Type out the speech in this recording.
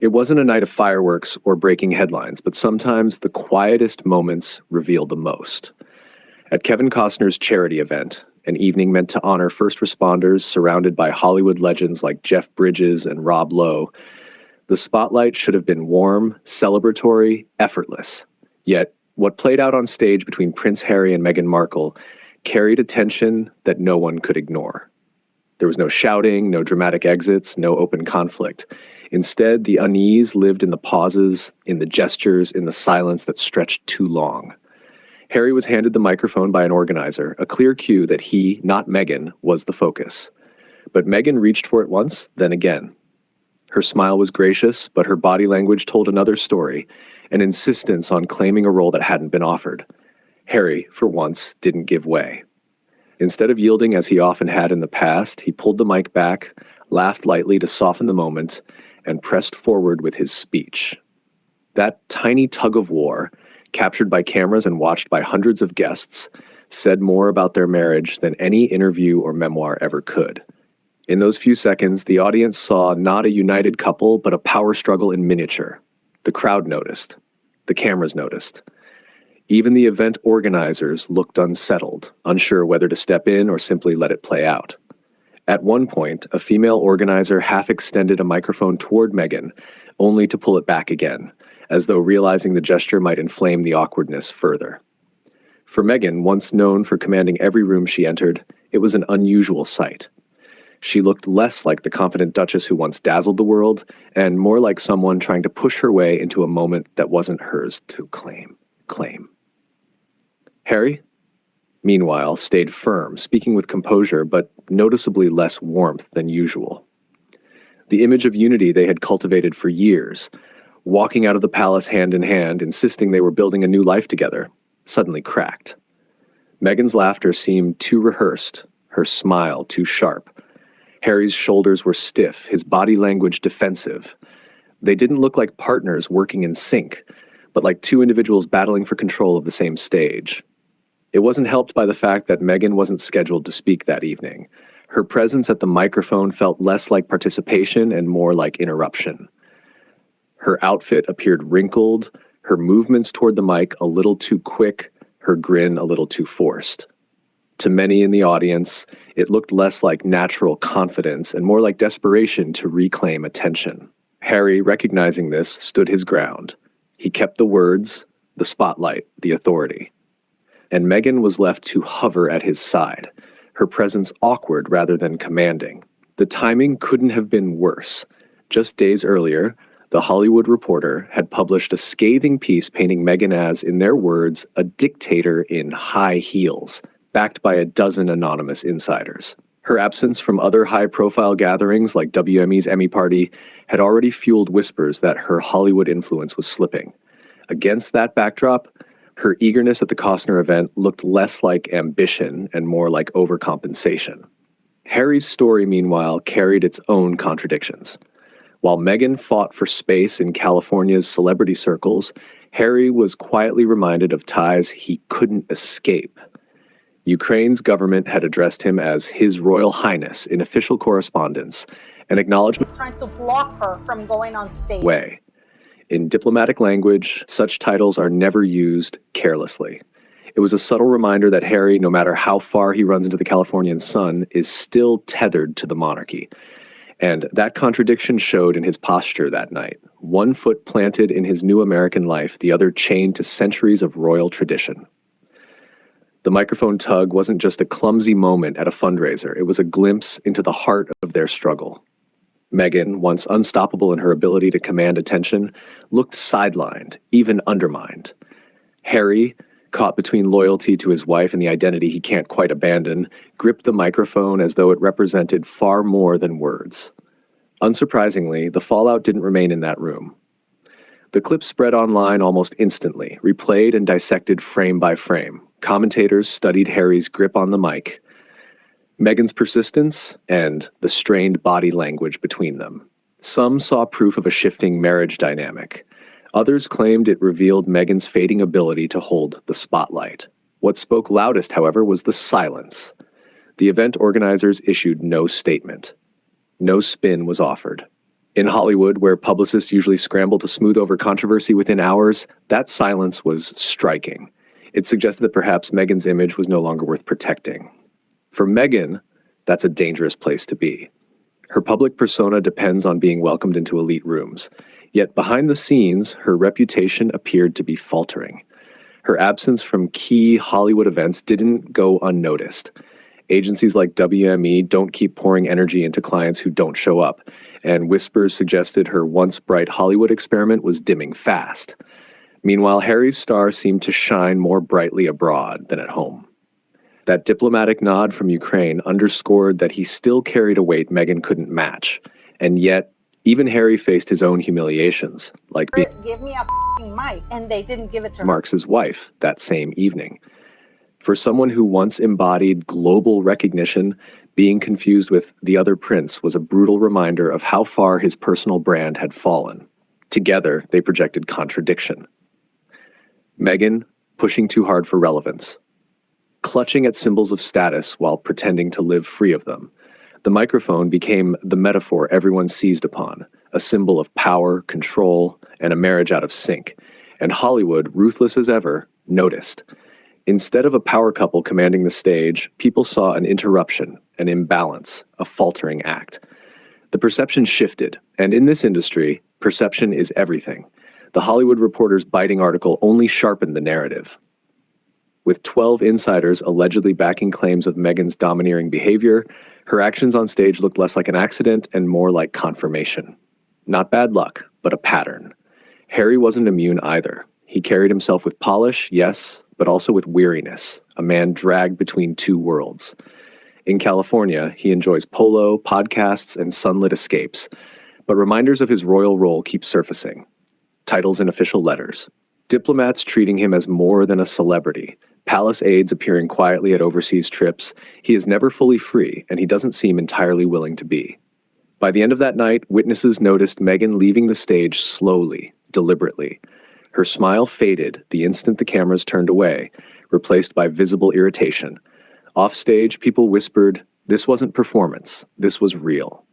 It wasn't a night of fireworks or breaking headlines, but sometimes the quietest moments reveal the most. At Kevin Costner's charity event, an evening meant to honor first responders surrounded by Hollywood legends like Jeff Bridges and Rob Lowe, the spotlight should have been warm, celebratory, effortless. Yet, what played out on stage between Prince Harry and Meghan Markle carried a tension that no one could ignore. There was no shouting, no dramatic exits, no open conflict. Instead, the unease lived in the pauses, in the gestures, in the silence that stretched too long. Harry was handed the microphone by an organizer, a clear cue that he, not Meghan, was the focus. But Meghan reached for it once, then again. Her smile was gracious, but her body language told another story, an insistence on claiming a role that hadn't been offered. Harry, for once, didn't give way. Instead of yielding as he often had in the past, he pulled the mic back, laughed lightly to soften the moment, and pressed forward with his speech. That tiny tug of war, captured by cameras and watched by hundreds of guests, said more about their marriage than any interview or memoir ever could. In those few seconds, the audience saw not a united couple, but a power struggle in miniature. The crowd noticed. The cameras noticed. Even the event organizers looked unsettled, unsure whether to step in or simply let it play out. At one point, a female organizer half extended a microphone toward Meghan, only to pull it back again, as though realizing the gesture might inflame the awkwardness further. For Meghan, once known for commanding every room she entered, it was an unusual sight. She looked less like the confident Duchess who once dazzled the world, and more like someone trying to push her way into a moment that wasn't hers to claim. Harry, meanwhile, stayed firm, speaking with composure, but noticeably less warmth than usual. The image of unity they had cultivated for years, walking out of the palace hand in hand, insisting they were building a new life together, suddenly cracked. Meghan's laughter seemed too rehearsed, her smile too sharp. Harry's shoulders were stiff, his body language defensive. They didn't look like partners working in sync, but like two individuals battling for control of the same stage. It wasn't helped by the fact that Meghan wasn't scheduled to speak that evening. Her presence at the microphone felt less like participation and more like interruption. Her outfit appeared wrinkled, her movements toward the mic a little too quick, her grin a little too forced. To many in the audience, it looked less like natural confidence and more like desperation to reclaim attention. Harry, recognizing this, stood his ground. He kept the words, the spotlight, the authority. And Meghan was left to hover at his side, her presence awkward rather than commanding. The timing couldn't have been worse. Just days earlier, The Hollywood Reporter had published a scathing piece painting Meghan as, in their words, a dictator in high heels, backed by a dozen anonymous insiders. Her absence from other high-profile gatherings like WME's Emmy Party had already fueled whispers that her Hollywood influence was slipping. Against that backdrop, her eagerness at the Costner event looked less like ambition and more like overcompensation. Harry's story, meanwhile, carried its own contradictions. While Meghan fought for space in California's celebrity circles, Harry was quietly reminded of ties he couldn't escape. Ukraine's government had addressed him as His Royal Highness in official correspondence, an acknowledgement He's trying to block her from going on stage. Way. In diplomatic language, such titles are never used carelessly. It was a subtle reminder that Harry, no matter how far he runs into the Californian sun, is still tethered to the monarchy. And that contradiction showed in his posture that night. One foot planted in his new American life, the other chained to centuries of royal tradition. The microphone tug wasn't just a clumsy moment at a fundraiser. It was a glimpse into the heart of their struggle. Meghan, once unstoppable in her ability to command attention, looked sidelined, even undermined. Harry, caught between loyalty to his wife and the identity he can't quite abandon, gripped the microphone as though it represented far more than words. Unsurprisingly, the fallout didn't remain in that room. The clip spread online almost instantly, replayed and dissected frame by frame. Commentators studied Harry's grip on the mic, Meghan's persistence, and the strained body language between them. Some saw proof of a shifting marriage dynamic. Others claimed it revealed Meghan's fading ability to hold the spotlight. What spoke loudest, however, was the silence. The event organizers issued no statement. No spin was offered. In Hollywood, where publicists usually scramble to smooth over controversy within hours, that silence was striking. It suggested that perhaps Meghan's image was no longer worth protecting. For Meghan, that's a dangerous place to be. Her public persona depends on being welcomed into elite rooms. Yet behind the scenes, her reputation appeared to be faltering. Her absence from key Hollywood events didn't go unnoticed. Agencies like WME don't keep pouring energy into clients who don't show up, and whispers suggested her once bright Hollywood experiment was dimming fast. Meanwhile, Harry's star seemed to shine more brightly abroad than at home. That diplomatic nod from Ukraine underscored that he still carried a weight Meghan couldn't match. And yet, even Harry faced his own humiliations, like being Give me a mic, and they didn't give it to her. Mark's wife that same evening. For someone who once embodied global recognition, being confused with the other prince was a brutal reminder of how far his personal brand had fallen. Together, they projected contradiction. Meghan, pushing too hard for relevance. Clutching at symbols of status while pretending to live free of them. The microphone became the metaphor everyone seized upon, a symbol of power, control, and a marriage out of sync. And Hollywood, ruthless as ever, noticed. Instead of a power couple commanding the stage, people saw an interruption, an imbalance, a faltering act. The perception shifted, and in this industry, perception is everything. The Hollywood Reporter's biting article only sharpened the narrative. With 12 insiders allegedly backing claims of Meghan's domineering behavior, her actions on stage looked less like an accident and more like confirmation. Not bad luck, but a pattern. Harry wasn't immune either. He carried himself with polish, yes, but also with weariness, a man dragged between two worlds. In California, he enjoys polo, podcasts, and sunlit escapes, but reminders of his royal role keep surfacing. Titles in official letters. Diplomats treating him as more than a celebrity. Palace aides appearing quietly at overseas trips. He is never fully free, and he doesn't seem entirely willing to be. By the end of that night, witnesses noticed Meghan leaving the stage slowly, deliberately. Her smile faded the instant the cameras turned away, replaced by visible irritation. Offstage, people whispered, "This wasn't performance, this was real."